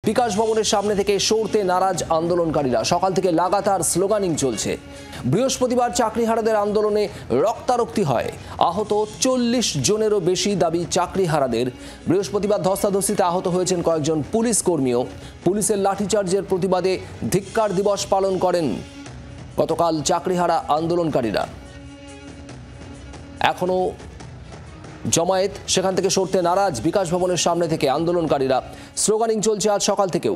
বিকাশ ভবনের সামনে থেকে সরতে নারাজ আন্দোলনকারীরা। সকাল থেকে লাগাতার স্লোগানিং চলছে। বৃহস্পতিবার চাকরিহারাদের আন্দোলনে রক্তারক্তি হয়। আহত 40 জনেরও বেশি দাবি চাকরিহারাদের। বৃহস্পতিবার ধস্তাধস্তিতে আহত হয়েছেন কয়েকজন পুলিশ কর্মীও। পুলিশের লাঠিচার্জের প্রতিবাদে ধিক্কার দিবস পালন করেন গতকাল চাকরিহারা আন্দোলনকারীরা। এখনো জমায়েত, সেখান থেকে সরতে নারাজ বিকাশ ভবনের সামনে থেকে আন্দোলনকারীরা। স্লোগানিং চলছে আজ সকাল থেকেও।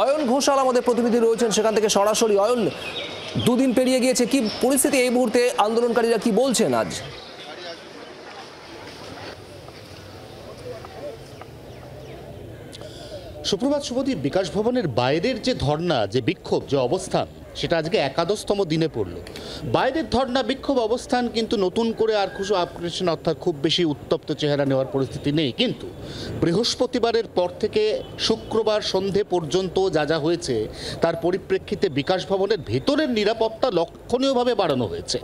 অয়ন ঘোষাল আমাদের প্রতিনিধি রয়েছেন সেখান থেকে সরাসরি। অয়ন, দুদিন পেরিয়ে গিয়েছে, কি পরিস্থিতি এই মুহূর্তে? আন্দোলনকারীরা কি বলছেন আজ? সুপ্রভাত শুভদীপ, বিকাশ ভবনের বাইরের যে ধর্ণা, যে বিক্ষোভ, যে অবস্থান, সেটা আজকে একাদশতম দিনে পড়ল। বাইরের ধর্ণা বিক্ষোভ অবস্থান কিন্তু নতুন করে আর খুব আকর্ষণ অর্থাৎ খুব বেশি উত্তপ্ত চেহারা নেওয়ার পরিস্থিতি নেই। কিন্তু বৃহস্পতিবারের পর থেকে শুক্রবার সন্ধে পর্যন্ত যা যা হয়েছে তার পরিপ্রেক্ষিতে বিকাশ ভবনের ভেতরের নিরাপত্তা লক্ষণীয়ভাবে বাড়ানো হয়েছে।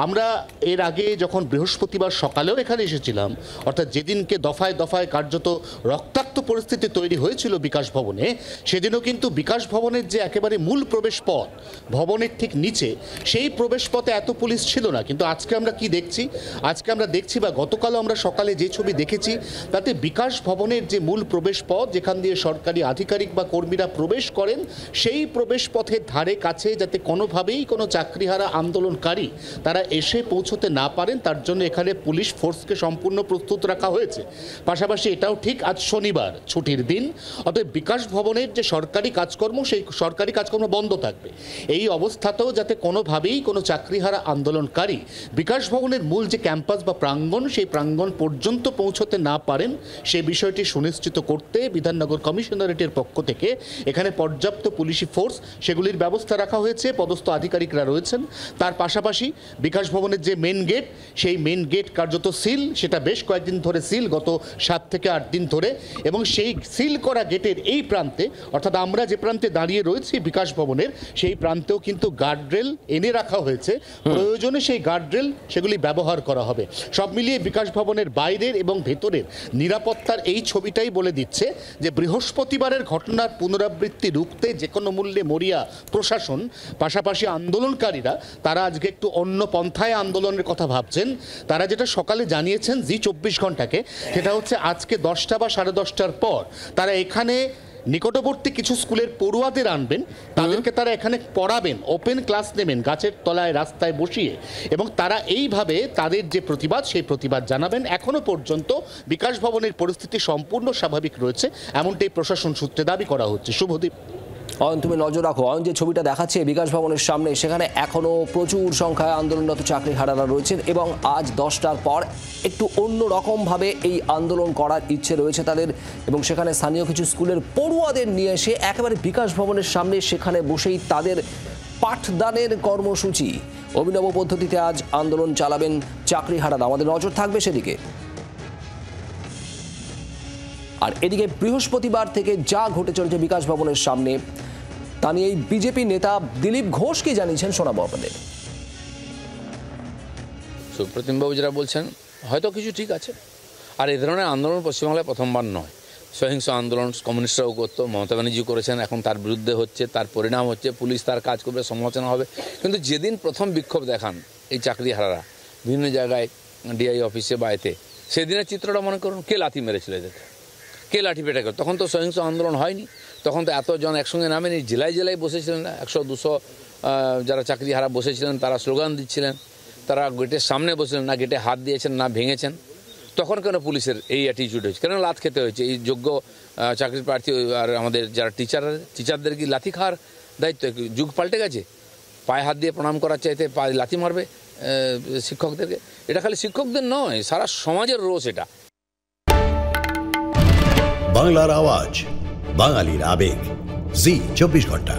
আমরা এর আগে যখন বৃহস্পতিবার সকালেও এখানে এসেছিলাম, অর্থাৎ যেদিনকে দফায় দফায় কার্যত রক্তাক্ত পরিস্থিতি তৈরি হয়েছিল বিকাশ ভবনে, সেদিনও কিন্তু বিকাশ ভবনের যে একেবারে মূল প্রবেশ পথ, ভবনের ঠিক নিচে, সেই প্রবেশ পথে এত পুলিশ ছিল না। কিন্তু আজকে আমরা কি দেখছি? আজকে আমরা দেখছি, বা গতকালও আমরা সকালে যে ছবি দেখেছি, তাতে বিকাশ ভবনের যে মূল প্রবেশ পথ, যেখান দিয়ে সরকারি আধিকারিক বা কর্মীরা প্রবেশ করেন, সেই প্রবেশ পথের ধারে কাছে যাতে কোনোভাবেই কোনো চাকরিহারা আন্দোলনকারী তারা এসে পৌঁছতে না পারেন, তার জন্য এখানে পুলিশ ফোর্সকে সম্পূর্ণ প্রস্তুত রাখা হয়েছে। পাশাপাশি এটাও ঠিক, আজ শনিবার ছুটির দিন, অতএব বিকাশ ভবনের যে সরকারি কাজকর্ম, সেই সরকারি কাজকর্ম বন্ধ থাকবে। এই অবস্থাতেও যাতে কোনোভাবেই কোনো চাকরিহারা আন্দোলনকারী বিকাশ ভবনের মূল যে ক্যাম্পাস বা প্রাঙ্গণ, সেই প্রাঙ্গণ পর্যন্ত পৌঁছতে না পারেন, সে বিষয়টি সুনিশ্চিত করতে বিধাননগর কমিশনারেটের পক্ষ থেকে এখানে পর্যাপ্ত পুলিশি ফোর্স, সেগুলির ব্যবস্থা রাখা হয়েছে। পদস্থ আধিকারিকরা রয়েছেন। তার পাশাপাশি বিকাশ ভবনের যে মেন গেট, সেই মেন গেট কার্যত সিল, সেটা বেশ কয়েকদিন ধরে সিল, গত 7 থেকে 8 দিন ধরে। এবং সেই সিল করা গেটের এই প্রান্তে, অর্থাৎ আমরা যে প্রান্তে দাঁড়িয়ে রয়েছি বিকাশ ভবনের, সেই প্রান্তেও কিন্তু গার্ডরেল এনে রাখা হয়েছে। প্রয়োজনে সেই গার্ডরেল সেগুলি ব্যবহার করা হবে। সব মিলিয়ে বিকাশ ভবনের বাইরের এবং ভেতরের নিরাপত্তার এই ছবিটাই বলে দিচ্ছে যে বৃহস্পতিবারের ঘটনার পুনরাবৃত্তি রুখতে যে কোনো মূল্যে মরিয়া প্রশাসন। পাশাপাশি আন্দোলনকারীরা তারা আজকে একটু অন্য পন্থায় আন্দোলনের কথা ভাবছেন। তারা যেটা সকালে জানিয়েছেন জি 24 ঘন্টাকে, সেটা হচ্ছে আজকে 10টা বা 10:30টার পর তারা এখানে নিকটবর্তী কিছু স্কুলের পড়ুয়াদের আনবেন, তাদেরকে তারা এখানে পড়াবেন, ওপেন ক্লাস নেবেন গাছের তলায় রাস্তায় বসিয়ে, এবং তারা এইভাবে তাদের যে প্রতিবাদ, সেই প্রতিবাদ জানাবেন। এখনো পর্যন্ত বিকাশ ভবনের পরিস্থিতি সম্পূর্ণ স্বাভাবিক রয়েছে, এমনটাই প্রশাসন সূত্রে দাবি করা হচ্ছে। শুভদীপ। অয়ন, তুমি নজর রাখো। অয়ন, যে ছবিটা দেখাচ্ছে বিকাশ ভবনের সামনে, সেখানে এখনো প্রচুর সংখ্যায় আন্দোলনরত চাকরিহারারা রয়েছেন এবং আজ 10টার পর একটু অন্য রকমভাবে এই আন্দোলন করার ইচ্ছে রয়েছে তাদের। এবং সেখানে স্থানীয় কিছু স্কুলের পড়ুয়াদের নিয়ে এসে একেবারে বিকাশ ভবনের সামনে সেখানে বসেই তাদের পাঠদানের কর্মসূচি, অভিনব পদ্ধতিতে আজ আন্দোলন চালাবেন চাকরিহারারা। আমাদের নজর থাকবে সেদিকে। আর এদিকে বৃহস্পতিবার থেকে যা ঘটে চলেছে বিকাশ ভবনের সামনে, তা নিয়ে বিজেপি নেতা দিলীপ ঘোষ কি জানিয়েছেন শোনাবো আপনাদের। সুপ্রতিমবাবু যেটা বলছেন হয়তো কিছু ঠিক আছে। আর এই ধরনের আন্দোলন পশ্চিমবাংলায় প্রথমবার নয়। সহিংস আন্দোলন কমিউনিস্টরাও করতো, মমতা ব্যানার্জি করেছেন, এখন তার বিরুদ্ধে হচ্ছে, তার পরিণাম হচ্ছে পুলিশ তার কাজ করবে, সমালোচনা হবে। কিন্তু যেদিন প্রথম বিক্ষোভ দেখান এই চাকরিহারারা বিভিন্ন জায়গায়, ডিআই অফিসে বা এতে, সেদিনের চিত্রটা মনে করুন, কে লাথি মেরেছিল এদেরকে, কে লাঠি পেটা করে। তখন তো সহিংস আন্দোলন হয়নি, তখন তো এতজন একসঙ্গে নামেনি। জেলায় জেলায় বসেছিলেন না, 100-200 যারা চাকরিহারা বসেছিলেন, তারা স্লোগান দিচ্ছিলেন, তারা গেটের সামনে বসেছিলেন না, গেটে হাত দিয়েছেন না ভেঙেছেন। তখন কেন পুলিশের এই অ্যাটিটিউড হয়েছে, কেন লাথ খেতে হয়েছে? এই যোগ্য চাকরির প্রার্থী আর আমাদের যারা টিচারদের কি লাথি খাওয়ার দায়িত্ব? যুগ পাল্টে গেছে, পায়ে হাত দিয়ে প্রণাম করার চাইতে পায়ে লাথি মারবে শিক্ষকদেরকে? এটা খালি শিক্ষকদের নয়, সারা সমাজের রোষ এটা। বাংলার আওয়াজ, বাঙালির আবেগ, জি 24 ঘন্টা।